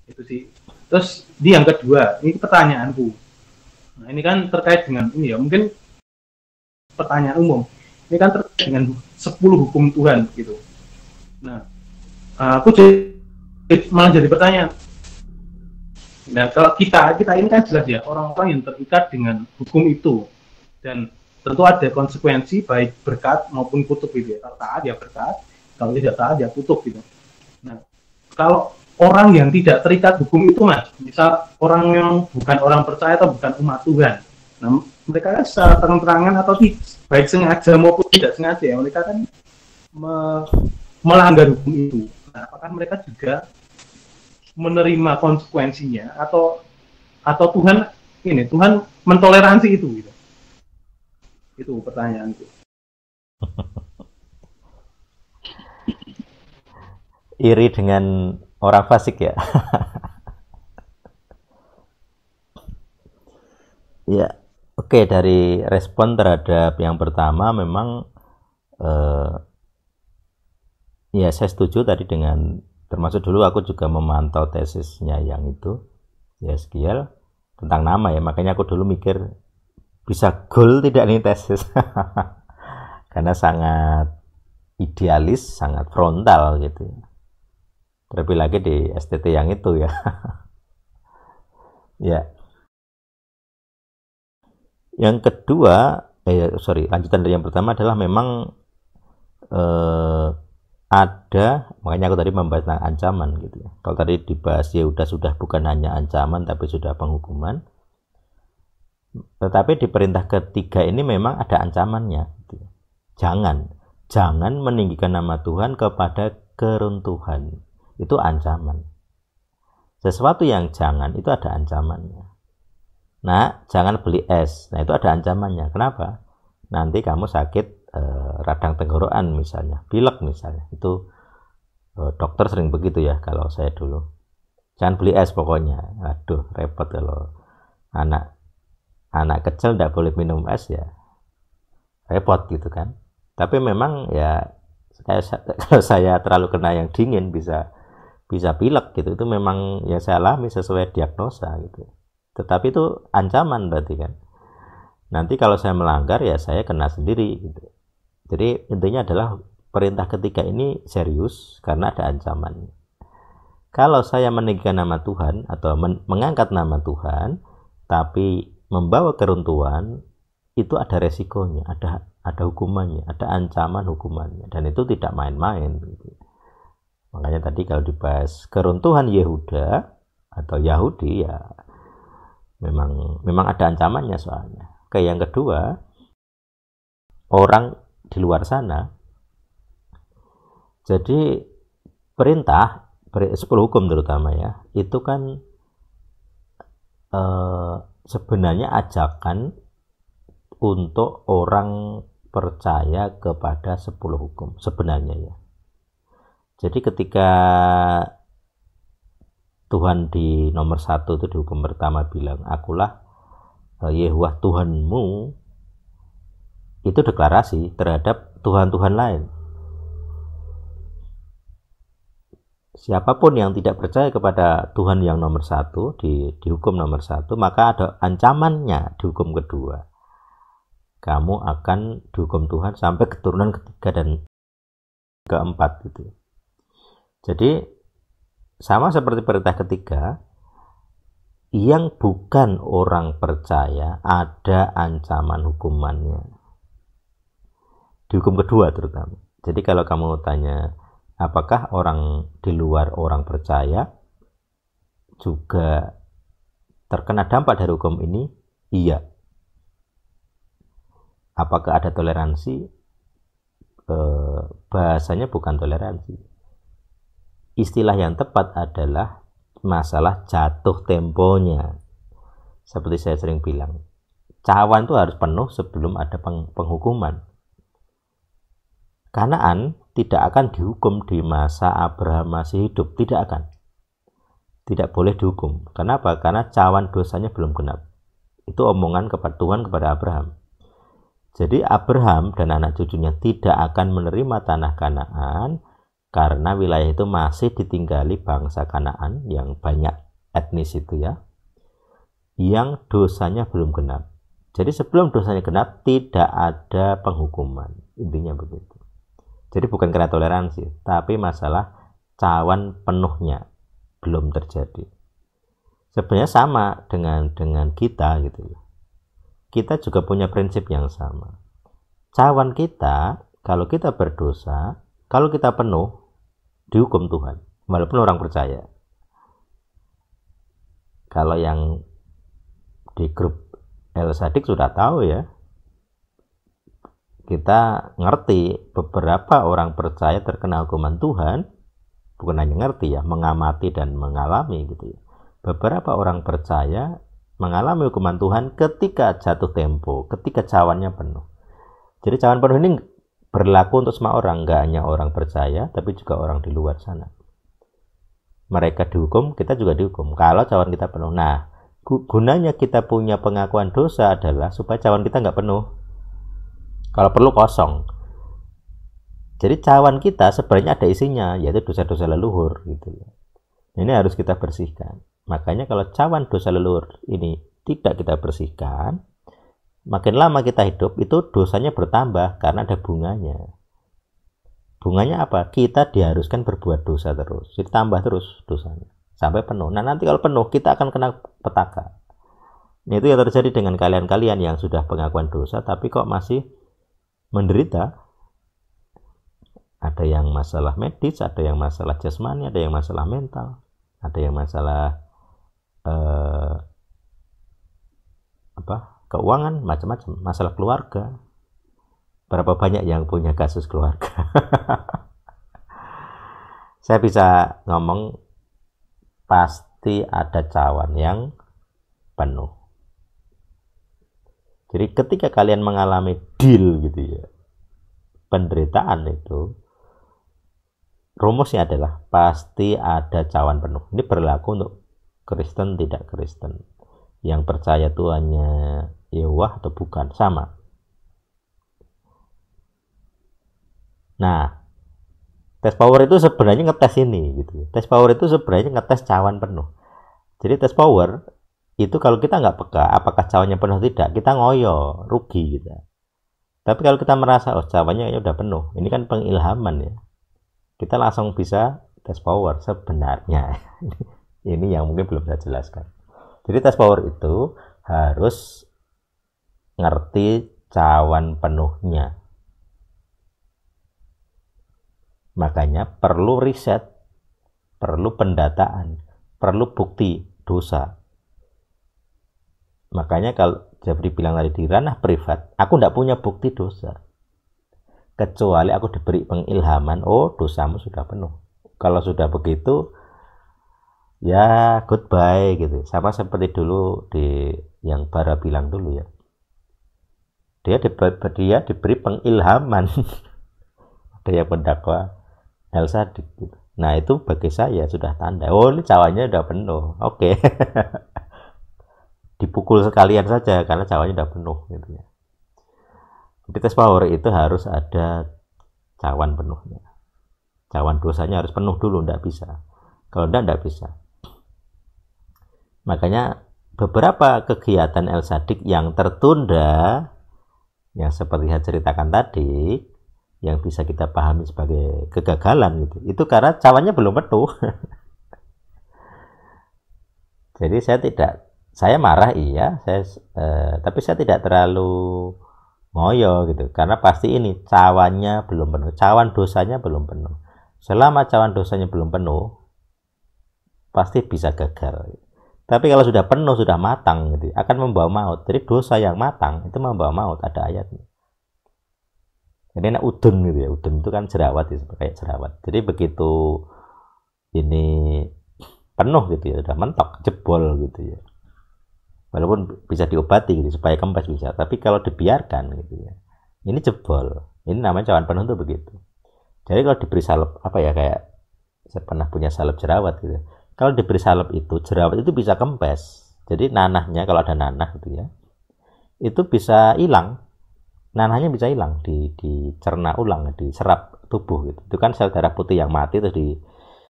Itu sih. Terus di yang kedua, ini pertanyaanku. Nah, ini kan terkait dengan ini ya, mungkin pertanyaan umum. Ini kan terkait dengan 10 hukum Tuhan gitu. Nah, aku malah jadi pertanyaan. Nah, kalau kita ini kan jelas ya orang-orang yang terikat dengan hukum itu, dan tentu ada konsekuensi baik berkat maupun kutuk gitu ya. Kalau taat ya berkat, kalau tidak taat ya kutuk gitu. Nah, kalau orang yang tidak terikat hukum itu, Mas, misal orang yang bukan orang percaya atau bukan umat Tuhan, nah mereka kan secara terang-terangan atau baik sengaja maupun tidak sengaja ya, mereka kan melanggar hukum itu. Nah, apakah mereka juga menerima konsekuensinya atau Tuhan mentoleransi itu gitu. Itu pertanyaanku. Iri dengan orang fasik ya. Ya, oke, dari respon terhadap yang pertama memang ya saya setuju tadi dengan, termasuk dulu aku juga memantau tesisnya yang itu Yeskiel tentang nama ya, makanya aku dulu mikir bisa goal tidak nih tesis karena sangat idealis, sangat frontal gitu. Terlebih lagi di STT yang itu ya. Ya. Yang kedua, lanjutan dari yang pertama adalah memang ada, makanya aku tadi membahas tentang ancaman gitu ya. Kalau tadi dibahas ya sudah bukan hanya ancaman tapi sudah penghukuman. Tetapi di perintah ketiga ini memang ada ancamannya gitu. Jangan meninggikan nama Tuhan kepada keruntuhan. Itu ancaman. Sesuatu yang jangan itu ada ancamannya. Nah, jangan beli es. Nah, itu ada ancamannya. Kenapa? Nanti kamu sakit radang tenggorokan misalnya, pilek misalnya. Itu dokter sering begitu ya kalau saya dulu. Jangan beli es pokoknya. Aduh, repot kalau anak kecil tidak boleh minum es ya. Repot gitu kan. Tapi memang ya kalau saya terlalu kena yang dingin bisa pilek gitu. Itu memang ya saya alami sesuai diagnosa gitu. Tetapi itu ancaman berarti kan. Nanti kalau saya melanggar ya saya kena sendiri gitu. Jadi intinya adalah perintah ketiga ini serius karena ada ancaman. Kalau saya meninggikan nama Tuhan atau mengangkat nama Tuhan tapi membawa keruntuhan, itu ada resikonya, ada hukumannya, ada ancaman hukumannya, dan itu tidak main-main gitu. Makanya tadi kalau dibahas keruntuhan Yehuda atau Yahudi ya memang ada ancamannya soalnya. Oke, yang kedua, orang di luar sana, jadi perintah 10 hukum terutama ya, itu kan sebenarnya ajakan untuk orang percaya kepada 10 hukum sebenarnya ya. Jadi ketika Tuhan di nomor 1 itu di hukum pertama bilang, akulah Yehuwah Tuhanmu, itu deklarasi terhadap Tuhan-Tuhan lain. Siapapun yang tidak percaya kepada Tuhan yang nomor 1 di hukum nomor 1, maka ada ancamannya di hukum kedua. Kamu akan dihukum Tuhan sampai keturunan ketiga dan keempat gitu. Jadi sama seperti perintah ketiga, yang bukan orang percaya ada ancaman hukumannya di hukum kedua terutama. Jadi kalau kamu tanya apakah orang di luar orang percaya juga terkena dampak dari hukum ini? Iya. Apakah ada toleransi? Bahasanya bukan toleransi. Istilah yang tepat adalah masalah jatuh temponya. Seperti saya sering bilang, cawan itu harus penuh sebelum ada penghukuman. Kanaan tidak akan dihukum di masa Abraham masih hidup, tidak akan. Tidak boleh dihukum. Kenapa? Karena cawan dosanya belum genap. Itu omongan kepada Tuhan kepada Abraham. Jadi Abraham dan anak cucunya tidak akan menerima tanah Kanaan karena wilayah itu masih ditinggali bangsa Kanaan yang banyak etnis itu ya, yang dosanya belum genap. Jadi sebelum dosanya genap tidak ada penghukuman, intinya begitu. Jadi bukan karena toleransi, tapi masalah cawan penuhnya belum terjadi. Sebenarnya sama dengan kita gitu ya. Kita juga punya prinsip yang sama. Cawan kita, kalau kita berdosa, kalau kita penuh, dihukum Tuhan, walaupun orang percaya. Kalau yang di grup El Sadik sudah tahu ya, kita ngerti beberapa orang percaya terkena hukuman Tuhan, bukan hanya ngerti ya, mengamati dan mengalami gitu ya. Beberapa orang percaya mengalami hukuman Tuhan ketika jatuh tempo, ketika cawannya penuh. Jadi cawan penuh ini berlaku untuk semua orang, nggak hanya orang percaya, tapi juga orang di luar sana. Mereka dihukum, kita juga dihukum. Kalau cawan kita penuh. Nah, gunanya kita punya pengakuan dosa adalah supaya cawan kita nggak penuh. Kalau perlu kosong. Jadi cawan kita sebenarnya ada isinya, yaitu dosa-dosa leluhur gitu ya. Ini harus kita bersihkan. Makanya kalau cawan dosa leluhur ini tidak kita bersihkan, makin lama kita hidup itu dosanya bertambah karena ada bunganya. Bunganya apa? Kita diharuskan berbuat dosa terus. Jadi tambah terus dosanya sampai penuh. Nah, nanti kalau penuh kita akan kena petaka. Nah, itu yang terjadi dengan kalian-kalian yang sudah pengakuan dosa tapi kok masih menderita. Ada yang masalah medis, ada yang masalah jasmani, ada yang masalah mental, ada yang masalah keuangan, macam-macam, masalah keluarga. Berapa banyak yang punya kasus keluarga. Saya bisa ngomong pasti ada cawan yang penuh. Jadi ketika kalian mengalami deal gitu ya, penderitaan itu, rumusnya adalah pasti ada cawan penuh. Ini berlaku untuk Kristen tidak Kristen, yang percaya Tuhannya Yehova atau bukan, sama. Nah, tes power itu sebenarnya ngetes ini gitu. Tes power itu sebenarnya ngetes cawan penuh. Jadi tes power itu kalau kita nggak peka apakah cawannya penuh tidak, kita ngoyo, rugi gitu. Tapi kalau kita merasa cawannya udah penuh, ini kan pengilhaman ya, kita langsung bisa tes power sebenarnya. Ini yang mungkin belum saya jelaskan. Jadi tes power itu harus ngerti cawan penuhnya. Makanya perlu riset, perlu pendataan, perlu bukti dosa. Makanya kalau Jeffrey bilang tadi di ranah privat, aku tidak punya bukti dosa. Kecuali aku diberi pengilhaman, oh dosamu sudah penuh. Kalau sudah begitu, ya goodbye gitu. Sama seperti dulu di yang Bara bilang dulu ya. Dia diberi pengilhaman. Ada yang mendakwa El Sadik gitu. Nah itu bagi saya sudah tanda, oh ini cawannya udah penuh, oke. Dipukul sekalian saja karena cawannya udah penuh gitu ya. Di tes power itu harus ada cawan penuhnya. Cawan dosanya harus penuh dulu, enggak bisa. Kalau enggak bisa. Makanya beberapa kegiatan El Sadik yang tertunda, yang seperti saya ceritakan tadi, yang bisa kita pahami sebagai kegagalan gitu, itu karena cawannya belum penuh. Jadi saya marah iya, tapi saya tidak terlalu ngoyo gitu, karena pasti ini cawannya belum penuh, cawan dosanya belum penuh. Selama cawan dosanya belum penuh, pasti bisa gagal. Tapi kalau sudah penuh, sudah matang gitu, akan membawa maut. Jadi dosa yang matang itu membawa maut, ada ayatnya. Jadi enak udun gitu ya, udun itu kan jerawat ya, kayak jerawat. Jadi begitu ini penuh gitu ya, udah mentok, jebol gitu ya. Walaupun bisa diobati gitu supaya kempes bisa, tapi kalau dibiarkan gitu ya, ini jebol. Ini namanya cawan penuh tuh begitu. Jadi kalau diberi salep apa ya, kayak saya pernah punya salep jerawat gitu. Kalau diberi salep itu jerawat itu bisa kempes. Jadi nanahnya kalau ada nanah gitu ya, itu bisa hilang. bisa hilang, dicerna ulang, diserap tubuh gitu. Itu kan sel darah putih yang mati terus